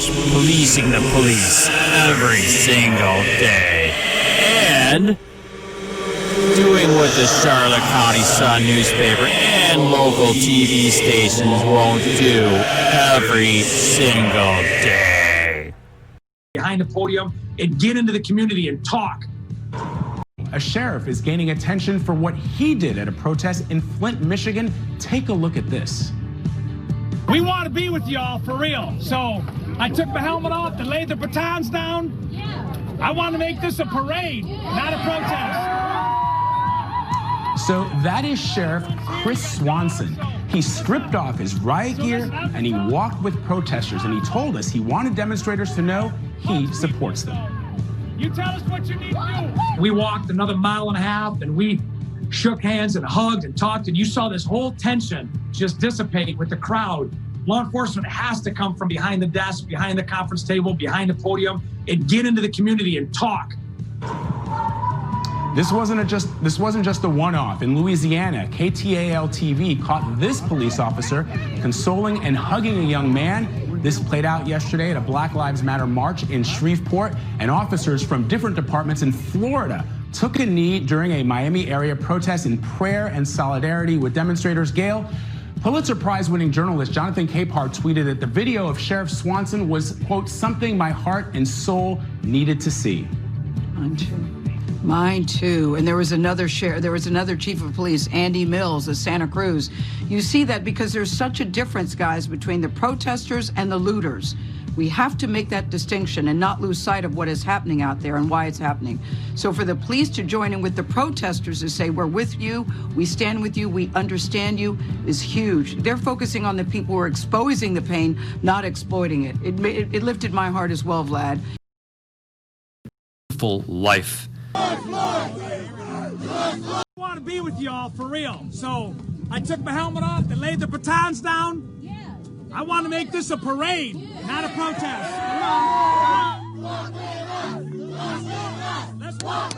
policing the police every single day. And doing what the Charlotte County Sun newspaper and local TV stations won't do every single day. Behind the podium and get into the community and talk. A sheriff is gaining attention for what he did at a protest in Flint, Michigan. Take a look at this. We want to be with y'all for real. So I took my helmet off and laid the batons down. I want to make this a parade, not a protest. So that is Sheriff Chris Swanson. He stripped off his riot gear and he walked with protesters, and he told us he wanted demonstrators to know he supports them. You tell us what you need to do. We walked another mile and a half and we shook hands and hugged and talked, and you saw this whole tension just dissipate with the crowd. Law enforcement has to come from behind the desk, behind the conference table, behind the podium, and get into the community and talk. This wasn't just a one-off. In Louisiana, KTAL TV caught this police officer consoling and hugging a young man. This played out yesterday at a Black Lives Matter march in Shreveport, and officers from different departments in Florida took a knee during a Miami area protest in prayer and solidarity with demonstrators. Gail, Pulitzer Prize-winning journalist Jonathan Capehart tweeted that the video of Sheriff Swanson was, quote, something my heart and soul needed to see. Mine too. And there was another chief of police, Andy Mills of Santa Cruz. You see that because there's such a difference, guys, between the protesters and the looters. We have to make that distinction and not lose sight of what is happening out there and why it's happening. So for the police to join in with the protesters to say, we're with you, we stand with you, we understand you, is huge. They're focusing on the people who are exposing the pain, not exploiting it. It lifted my heart as well, Vlad. Full life. I want to be with y'all for real. So I took my helmet off and laid the batons down. I want to make this a parade, not a protest. Come on. Let's walk.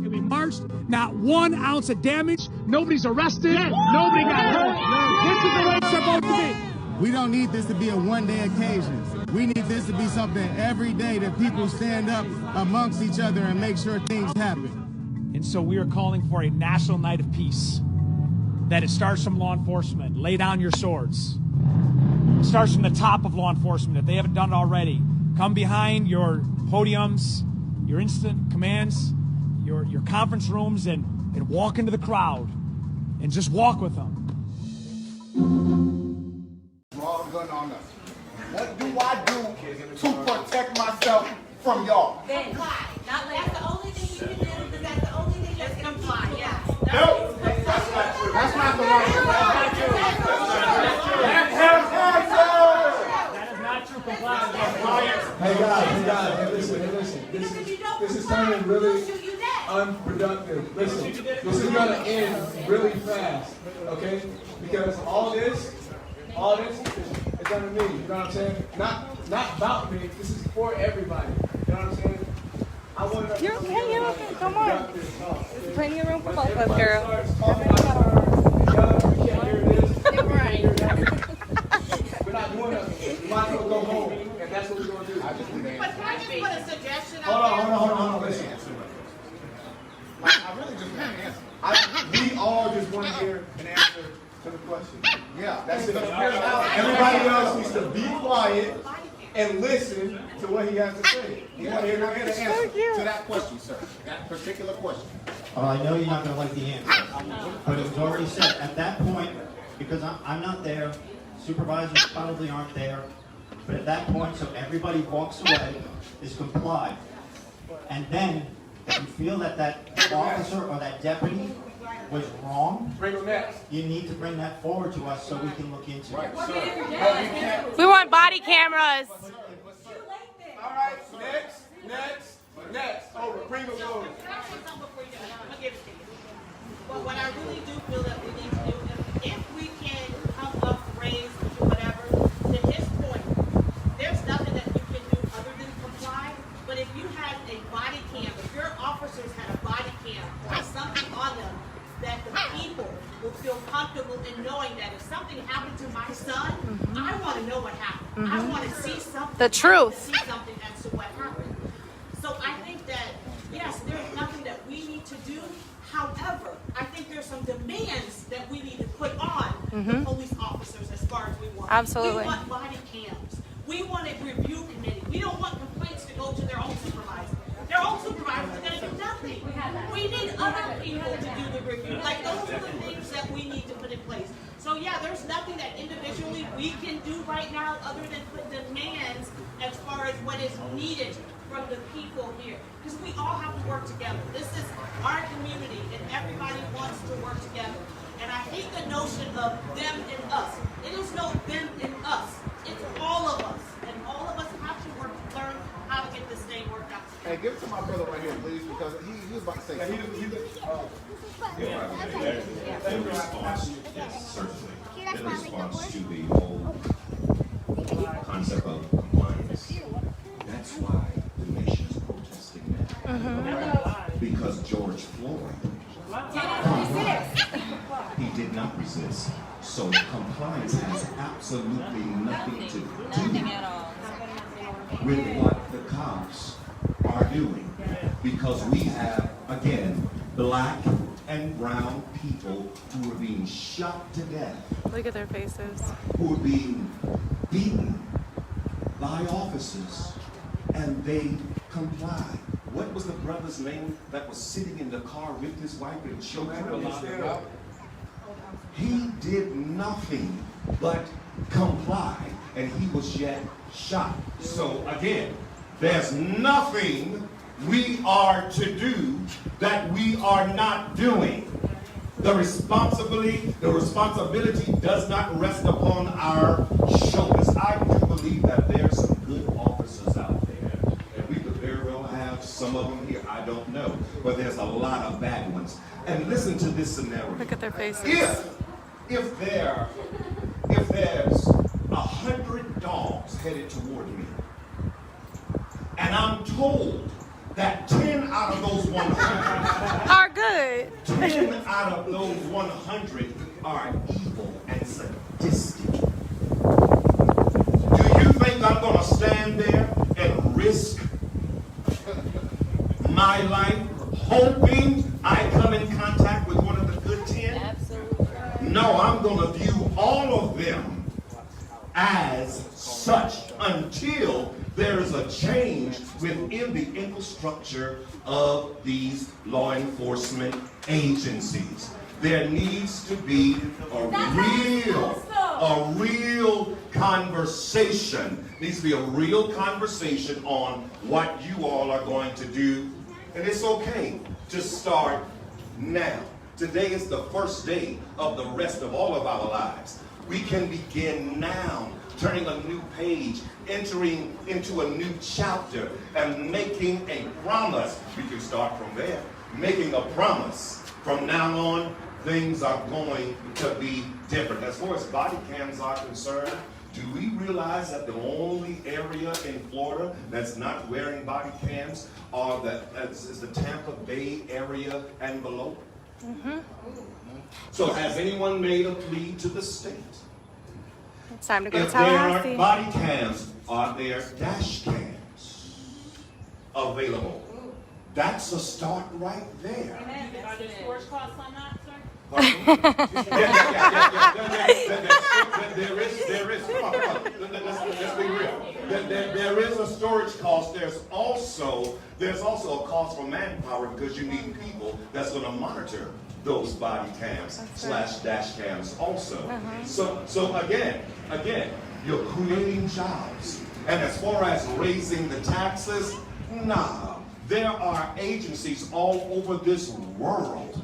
We marched, not 1 ounce of damage. Nobody's arrested. Nobody got hurt. This is the way it's supposed to be. We don't need this to be a one-day occasion. We need this to be something every day that people stand up amongst each other and make sure things happen. And so we are calling for a national night of peace. That it starts from law enforcement. Lay down your swords. It starts from the top of law enforcement. If they haven't done it already, come behind your podiums, your instant commands, your conference rooms, and walk into the crowd and just walk with them. Draw a gun on us. What do I do to protect myself from y'all? Then comply. Not later. That's the only thing you can do, because that's the only thing that's comply. Yeah. No, that's not true. That's not the right. That is not true compliance. Hey guys, listen. This is turning really unproductive. Listen, this is gonna end really fast, okay? Because all this is under me. You know what I'm saying? Not about me. This is for everybody. You know what I'm saying? You're okay. Come on. There's plenty of room for both of us, girl. We can't hear this. We're not doing nothing. We might as well go home. And that's what we're going to do. But can I just put a suggestion out there? Hold on. Listen. I really just want an answer. We all just want to hear an answer to the question. Yeah, that's it. Everybody else needs to be quiet and listen to what he has to say. You want to hear the answer to that question, sir? That particular question. Well, I know you're not going to like the answer, but it was already said. At that point, because I'm not there, supervisors probably aren't there, but at that point, so everybody walks away, is complied. And then, if you feel that that officer or that deputy was wrong, Bring them next. you need to bring that forward to us so we can look into it. We want body cameras. All right, next. Bring them over. But what I really do feel that we need to do, if we can come up, raise, whatever, to his point, there's nothing that you can do other than comply. But if you had a body cam, if your officers had a body cam or something on them, that the people will feel comfortable in knowing that if something happened to my son, I want to know what happened. I want to see something. The truth. See something as to what happened. So I think that, yes, there's nothing that we need to do. However, I think there's some demands that we need to put on the police officers as far as we want. Absolutely. We want body cams. We want a review committee. We don't want complaints to go to their own supervisor. Their own supervisors are going to do nothing. We need other people to do the review. Like, those are the things that we need to put in place. So yeah, there's nothing that individually we can do right now other than put demands as far as what is needed from the people here. Because we all have to work together. This is our community and everybody wants to work together. And I hate the notion of them and us. It is no them and us. It's all of us. And all of us have to work to learn how to get this thing worked out. Hey, give it to my brother right here, please, because he was about to say something. In response, yes, certainly. In response to the whole concept of compliance, that's why the nation is protesting now. Because George Floyd, he did not resist. So compliance has absolutely nothing to do with what the cops are doing. Because we have, again, black and brown people who are being shot to death. Look at their faces. Who are being beaten by officers, and they comply. What was the brother's name that was sitting in the car with his wife and children? He did nothing but comply, and he was yet shot. So again, there's nothing we are to do that we are not doing. The responsibility does not rest upon our shoulders. I do believe that there's some good officers out there, and we could very well have some of them here. I don't know, but there's a lot of bad ones. And listen to this scenario. Look at their faces. If there's 100 dogs headed toward me, and I'm told that 10 out of those 100 are good. 10 out of those 100 are evil and sadistic. Do you think I'm going to stand there and risk my life hoping I come in contact with one of the good 10? Absolutely. No, I'm going to view all of them as such until there is a change within the infrastructure of these law enforcement agencies. There needs to be a real conversation. Needs to be a real conversation on what you all are going to do. And it's okay to start now. Today is the first day of the rest of all of our lives. We can begin now, turning a new page, entering into a new chapter, and making a promise. We can start from there. Making a promise. From now on, things are going to be different. As far as body cams are concerned, do we realize that the only area in Florida that's not wearing body cams is the Tampa Bay area and below? So has anyone made a plea to the state? It's time to go to If there Tallahassee. aren't body cams, are there dash cams available? That's a start right there. Are there storage costs on that, sir? There is. Come on. Let's be real. There is a storage cost. There's also a cost for manpower because you need people that's going to monitor those body cams / dash cams also. So again, you're creating jobs. And as far as raising the taxes, nah. There are agencies all over this world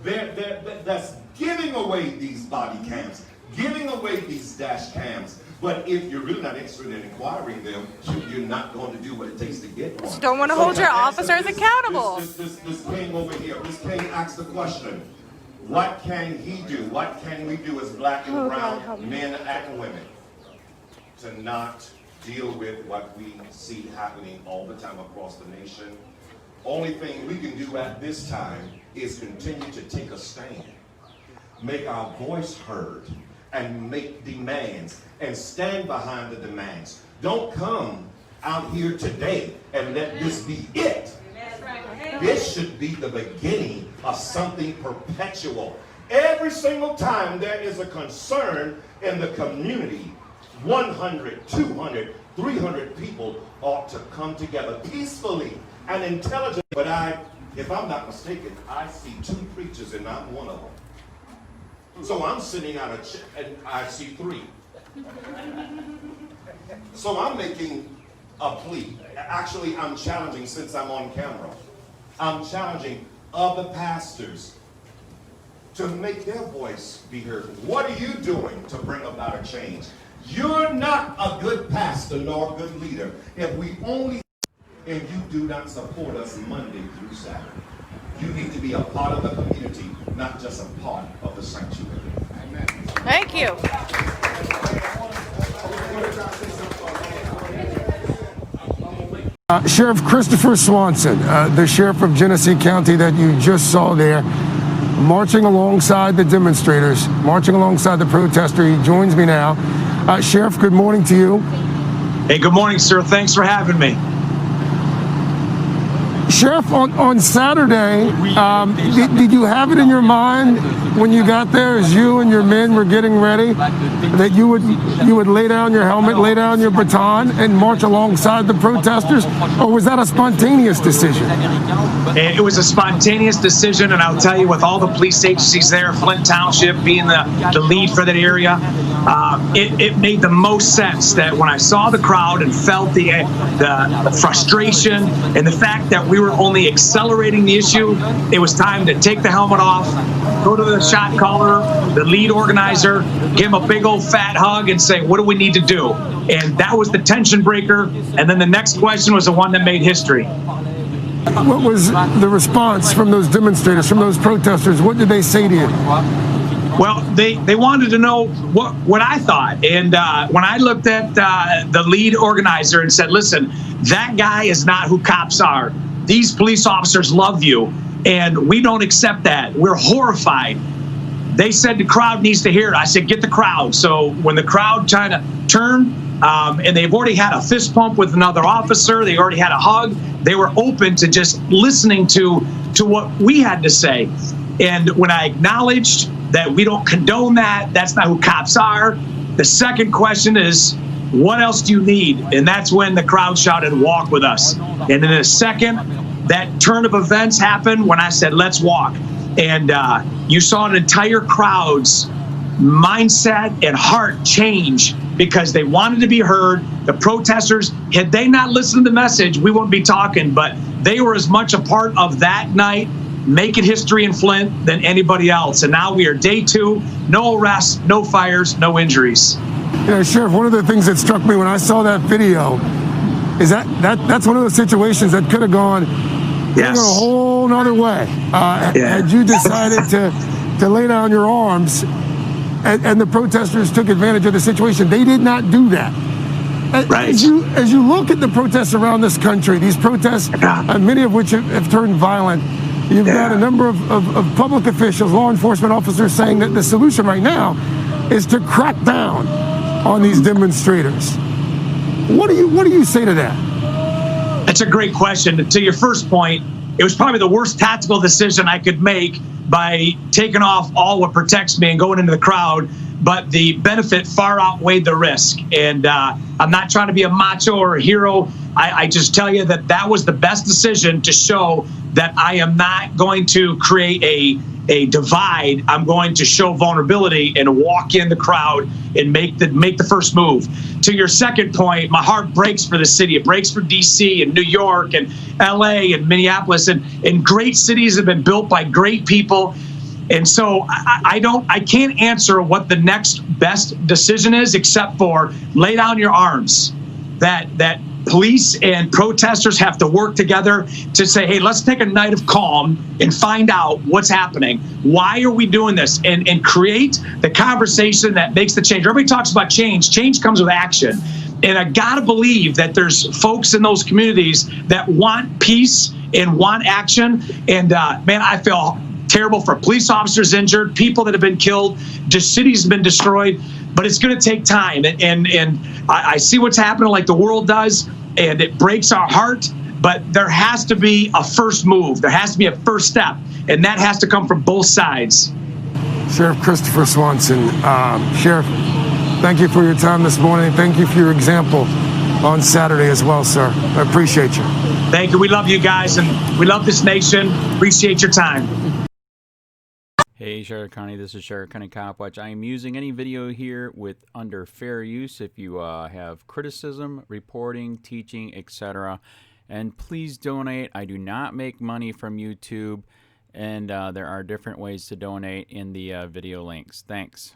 that's giving away these body cams, giving away these dash cams. But if you're really not interested in inquiring them, you're not going to do what it takes to get one. Just don't want to hold your officers accountable. This king over here, this king asked the question, what can he do? What can we do as black and brown men and women to not deal with what we see happening all the time across the nation? Only thing we can do at this time is continue to take a stand, make our voice heard, and make demands, and stand behind the demands. Don't come out here today and let this be it. This should be the beginning of something perpetual. Every single time there is a concern in the community, 100, 200, 300 people ought to come together peacefully and intelligently. But if I'm not mistaken, I see 2 preachers and I'm one of them. So I'm sitting out of chair and I see 3. So I'm making a plea. Actually, I'm challenging, since I'm on camera, I'm challenging other pastors to make their voice be heard. What are you doing to bring about a change? You're not a good pastor nor a good leader if we only and you do not support us Monday through Saturday. You need to be a part of the community, not just a part of the sanctuary. Amen. Thank you. Sheriff Christopher Swanson, the sheriff of Genesee County that you just saw there, marching alongside the demonstrators, marching alongside the protester. He joins me now. Sheriff, good morning to you. Hey, good morning, sir. Thanks for having me. Sheriff, on Saturday, did you have it in your mind when you got there, as you and your men were getting ready, that you would lay down your helmet, lay down your baton, and march alongside the protesters, or was that a spontaneous decision? It was a spontaneous decision, and I'll tell you, with all the police agencies there, Flint Township being the lead for that area, it made the most sense that when I saw the crowd and felt the frustration and the fact that we were only accelerating the issue, it was time to take the helmet off, go to the shot caller, the lead organizer, give him a big old fat hug and say, what do we need to do? And that was the tension breaker. And then the next question was the one that made history. What was the response from those demonstrators, from those protesters? What did they say to you? Well, they wanted to know what I thought. And when I looked at the lead organizer and said, listen, that guy is not who cops are. These police officers love you, and we don't accept that. We're horrified. They said the crowd needs to hear it. I said, get the crowd. So when the crowd kind of turned, and they've already had a fist pump with another officer, they already had a hug, they were open to just listening to what we had to say. And when I acknowledged that we don't condone that, that's not who cops are, the second question is, what else do you need? And that's when the crowd shouted, walk with us. And in a second, that turn of events happened when I said, let's walk. And you saw an entire crowd's mindset and heart change because they wanted to be heard. The protesters, had they not listened to the message, we wouldn't be talking, but they were as much a part of that night, making history in Flint, than anybody else. And now we are day 2, no arrests, no fires, no injuries. You know, Sheriff, one of the things that struck me when I saw that video is that's one of those situations that could have gone a whole nother way. Had you decided to lay down your arms and the protesters took advantage of the situation. They did not do that. Right. As you look at the protests around this country, these protests, many of which have turned violent, you've got a number of public officials, law enforcement officers saying that the solution right now is to crack down on these demonstrators. What do you say to that? That's a great question. To your first point, it was probably the worst tactical decision I could make by taking off all what protects me and going into the crowd, but the benefit far outweighed the risk. And I'm not trying to be a macho or a hero. I just tell you that was the best decision to show that I am not going to create a divide. I'm going to show vulnerability and walk in the crowd and make the first move. To your second point, my heart breaks for the city. It breaks for DC and New York and LA and Minneapolis, and great cities have been built by great people. And so I can't answer what the next best decision is, except for lay down your arms. That police and protesters have to work together to say, hey, let's take a night of calm and find out what's happening. Why are we doing this? And create the conversation that makes the change. Everybody talks about change. Change comes with action. And I gotta believe that there's folks in those communities that want peace and want action. And man, I feel terrible for police officers injured, people that have been killed, just cities have been destroyed. But it's going to take time, and I see what's happening like the world does, and it breaks our heart, but there has to be a first move. There has to be a first step, and that has to come from both sides. Sheriff Christopher Swanson, Sheriff, thank you for your time this morning. Thank you for your example on Saturday as well, sir. I appreciate you. Thank you. We love you guys, and we love this nation. Appreciate your time. Hey, Sheriff County, this is Sheriff County COPWATCH. I am using any video here with under fair use if you have criticism, reporting, teaching, etc. And please donate. I do not make money from YouTube, and there are different ways to donate in the video links. Thanks.